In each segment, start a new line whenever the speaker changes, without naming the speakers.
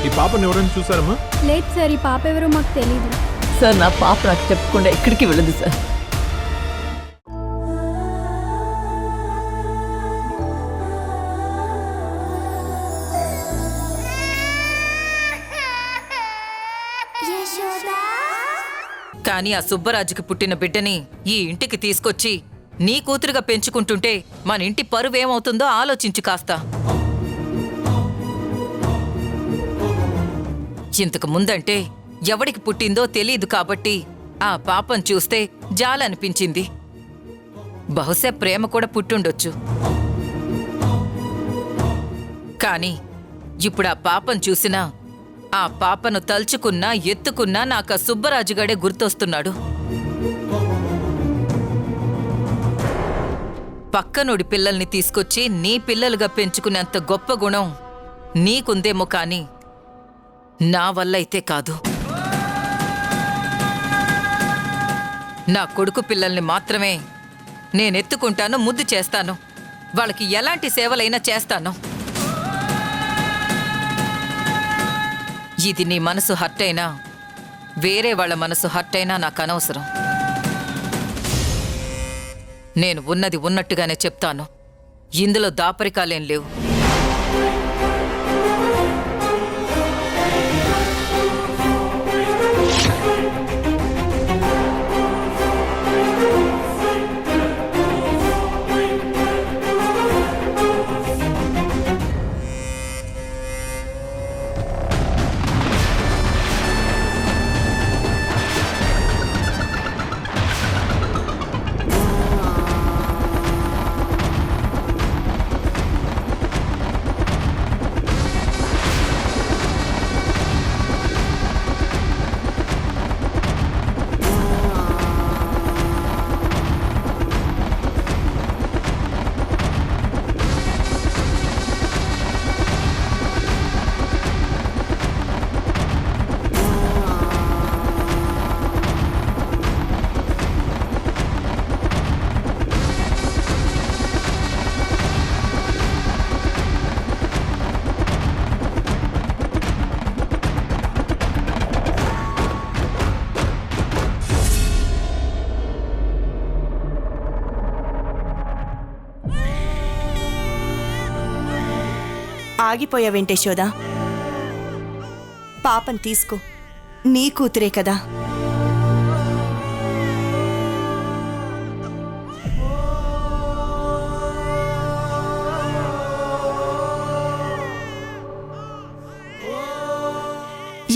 ఈ పాపని ఎవరైనా చూసారమ్మా?
లేదు సార్, ఈ పాప ఎవరో మాకు తెలీదు
సార్. నా పాప నాకు చెప్పకుండా ఎక్కడికి వెళ్ళదు సార్.
కానీ ఆ సుబ్బరాజుకి పుట్టిన బిడ్డని ఈ ఇంటికి తీసుకొచ్చి నీ కూతురుగా పెంచుకుంటుంటే మన ఇంటి పరువేమవుతుందో ఆలోచించు కాస్త. ఇంతకు ముందంటే ఎవడికి పుట్టిందో తెలీదు కాబట్టి ఆ పాపం చూస్తే జాలనిపించింది. బహుశా ప్రేమ కూడా పుట్టుండొచ్చు. కాని ఇప్పుడు ఆ పాపం చూసినా ఆ పాపను తలుచుకున్నా ఎత్తుకున్నా నాకు ఆ సుబ్బరాజుగాడే గుర్తొస్తున్నాడు. పక్కనుడి పిల్లల్ని తీసుకొచ్చి నీ పిల్లలుగా పెంచుకునేంత గొప్ప గుణం నీకుందేమో కాని నా వల్ల అయితే కాదు. నా కొడుకు పిల్లల్ని మాత్రమే నేనెత్తుకుంటాను, ముద్దు చేస్తాను, వాళ్ళకి ఎలాంటి సేవలైనా చేస్తాను. ఇది నీ మనసు హర్ట్ అయినా వేరే వాళ్ళ మనసు హర్ట్ అయినా నాకు అనవసరం. నేను ఉన్నది ఉన్నట్టుగానే చెప్తాను. ఇందులో దాపరికాలేం లేవు.
ఆగిపోయా వెంకటేశోదా? పాపం తీసుకో, నీ కూతురే కదా.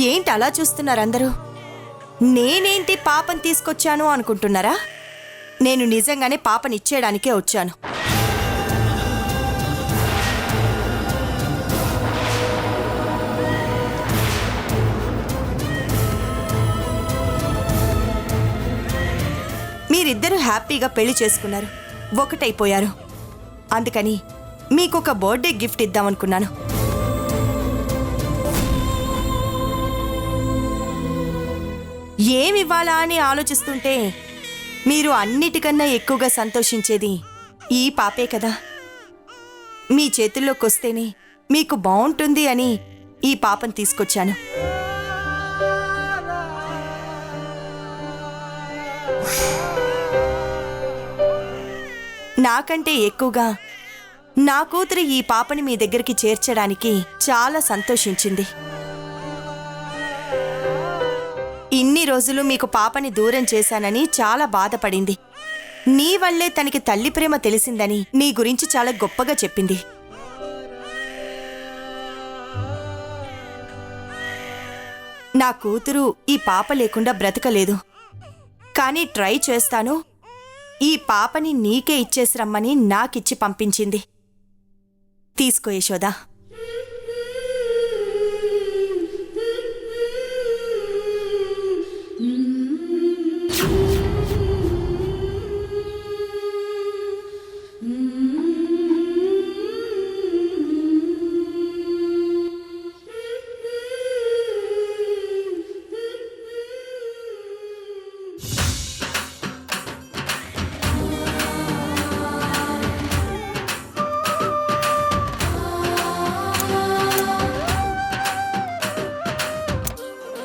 ఏంటి అలా చూస్తున్నారు అందరూ? నేనేంటి పాపం తీసుకొచ్చాను అనుకుంటున్నారా? నేను నిజంగానే పాపనిచ్చేయడానికే వచ్చాను. మీరిద్దరూ హ్యాపీగా పెళ్లి చేసుకున్నారు, ఒకటైపోయారు. అందుకని మీకొక బర్త్డే గిఫ్ట్ ఇద్దామనుకున్నాను. ఏమివ్వాలా అని ఆలోచిస్తుంటే మీరు అన్నిటికన్నా ఎక్కువగా సంతోషించేది ఈ పాపే కదా. మీ చేతుల్లోకి వస్తేనే మీకు బాగుంటుంది అని ఈ పాపను తీసుకొచ్చాను. నాకంటే ఎక్కువగా నా కూతురు ఈ పాపని మీ దగ్గరికి చేర్చడానికి చాలా సంతోషించింది. ఇన్ని రోజులు మీకు పాపని దూరం చేశానని చాలా బాధపడింది. నీ వల్లే తనకి తల్లి ప్రేమ తెలిసిందని నీ గురించి చాలా గొప్పగా చెప్పింది. నా కూతురు ఈ పాప లేకుండా బ్రతకలేదు. కానీ ట్రై చేస్తాను, ఈ పాపని నీకే ఇచ్చేసి రమ్మని నాకిచ్చి పంపించింది. తీసుకో యశోదా.